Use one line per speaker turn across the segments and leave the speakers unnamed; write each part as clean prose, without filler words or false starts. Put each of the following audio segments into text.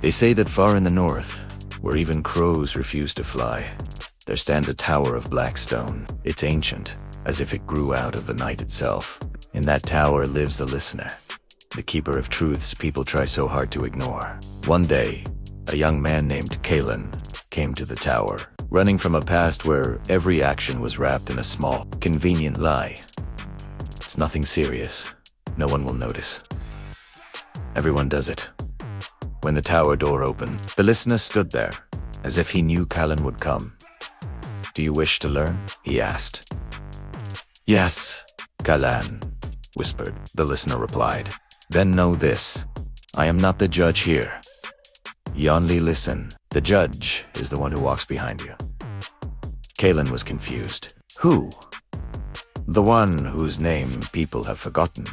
They say that far in the north, where even crows refuse to fly, there stands a tower of black stone. It's ancient, as if it grew out of the night itself. In that tower lives the listener, the keeper of truths people try so hard to ignore. One day, a young man named Kalen came to the tower, running from a past where every action was wrapped in a small, convenient lie. It's nothing serious. No one will notice. Everyone does it. When the tower door opened, the listener stood there, as if he knew Kalen would come. "Do you wish to learn?" he asked. "Yes, Kalen," whispered. The listener replied. "Then know this. I am not the judge here. You only listen. The judge is the one who walks behind you." Kalen was confused. "Who?" "The one whose name people have forgotten,"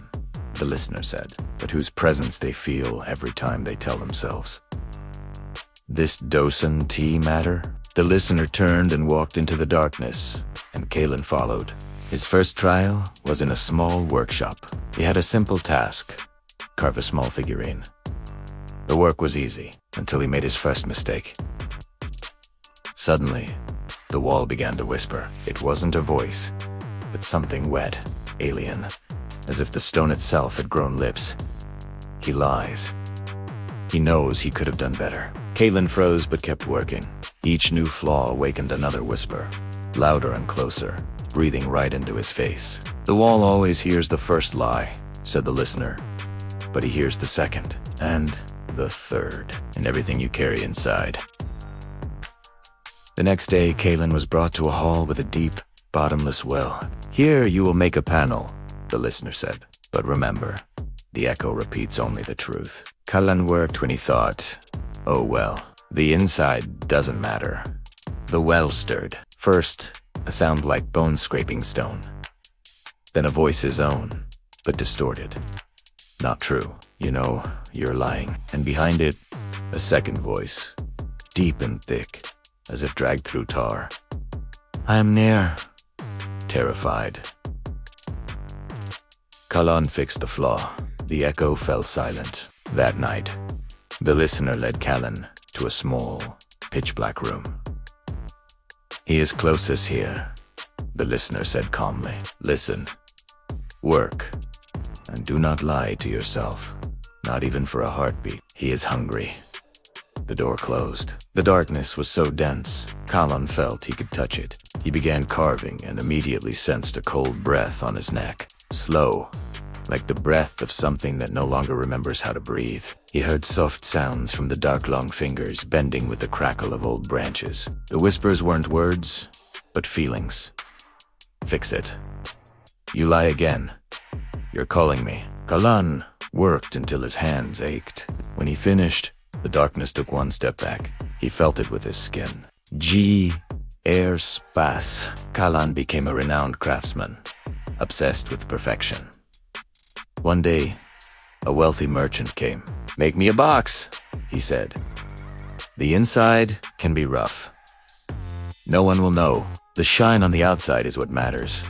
the listener said, "but whose presence they feel every time they tell themselves." "This Dosen tea matter?" The listener turned and walked into the darkness, and Kalen followed. His first trial was in a small workshop. He had a simple task: carve a small figurine. The work was easy, until he made his first mistake. Suddenly, the wall began to whisper. It wasn't a voice, but something wet, alien, as if the stone itself had grown lips. He lies. He knows he could have done better. Kalen froze but kept working. Each new flaw awakened another whisper, louder and closer, breathing right into his face. "The wall always hears the first lie," said the listener, "but he hears the second, and the third, and everything you carry inside." The next day, Kalen was brought to a hall with a deep, bottomless well. "Here you will make a panel," the listener said. "But remember, the echo repeats only the truth." Kalen worked when he thought, "Oh well, the inside doesn't matter." The well stirred. First, a sound like bone-scraping stone. Then a voice his own, but distorted. "Not true. You know, you're lying." And behind it, a second voice, deep and thick, as if dragged through tar. "I am near." Terrified, Kalen fixed the flaw. The echo fell silent. That night, the listener led Kalen to a small, pitch-black room. "He is closest here," the listener said calmly. "Listen, work, and do not lie to yourself, not even for a heartbeat. He is hungry." The door closed. The darkness was so dense, Kalen felt he could touch it. He began carving and immediately sensed a cold breath on his neck. Slow, like the breath of something that no longer remembers how to breathe. He heard soft sounds from the dark long fingers bending with the crackle of old branches. The whispers weren't words, but feelings. "Fix it. You lie again. You're calling me." Kalen worked until his hands ached. When he finished, the darkness took one step back. He felt it with his skin. Air Spas. Kalen became a renowned craftsman, obsessed with perfection. One day, a wealthy merchant came. "Make me a box," he said. "The inside can be rough. No one will know. The shine on the outside is what matters."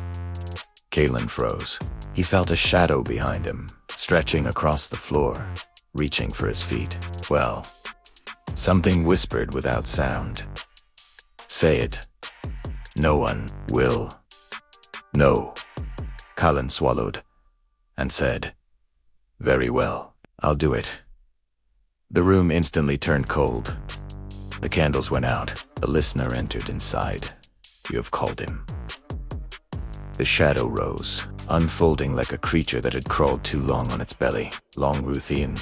Kalen froze. He felt a shadow behind him, stretching across the floor, reaching for his feet. Well, something whispered without sound. "Say it. No one will know." Kalen swallowed and said, "Very well, I'll do it." The room instantly turned cold. The candles went out. The listener entered inside. "You have called him." The shadow rose, unfolding like a creature that had crawled too long on its belly. Long Ruthian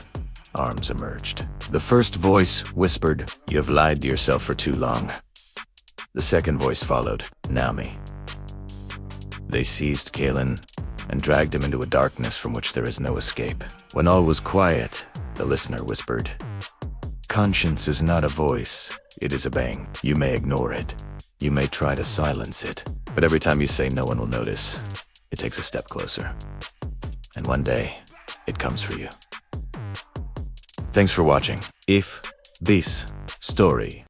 arms emerged. The first voice whispered, "You have lied to yourself for too long." The second voice followed, "Nami." They seized Kalen and dragged him into a darkness from which there is no escape. When all was quiet, the listener whispered, "Conscience is not a voice, it is a bang. You may ignore it. You may try to silence it. But every time you say no one will notice, it takes a step closer. And one day, it comes for you." Thanks for watching. If this story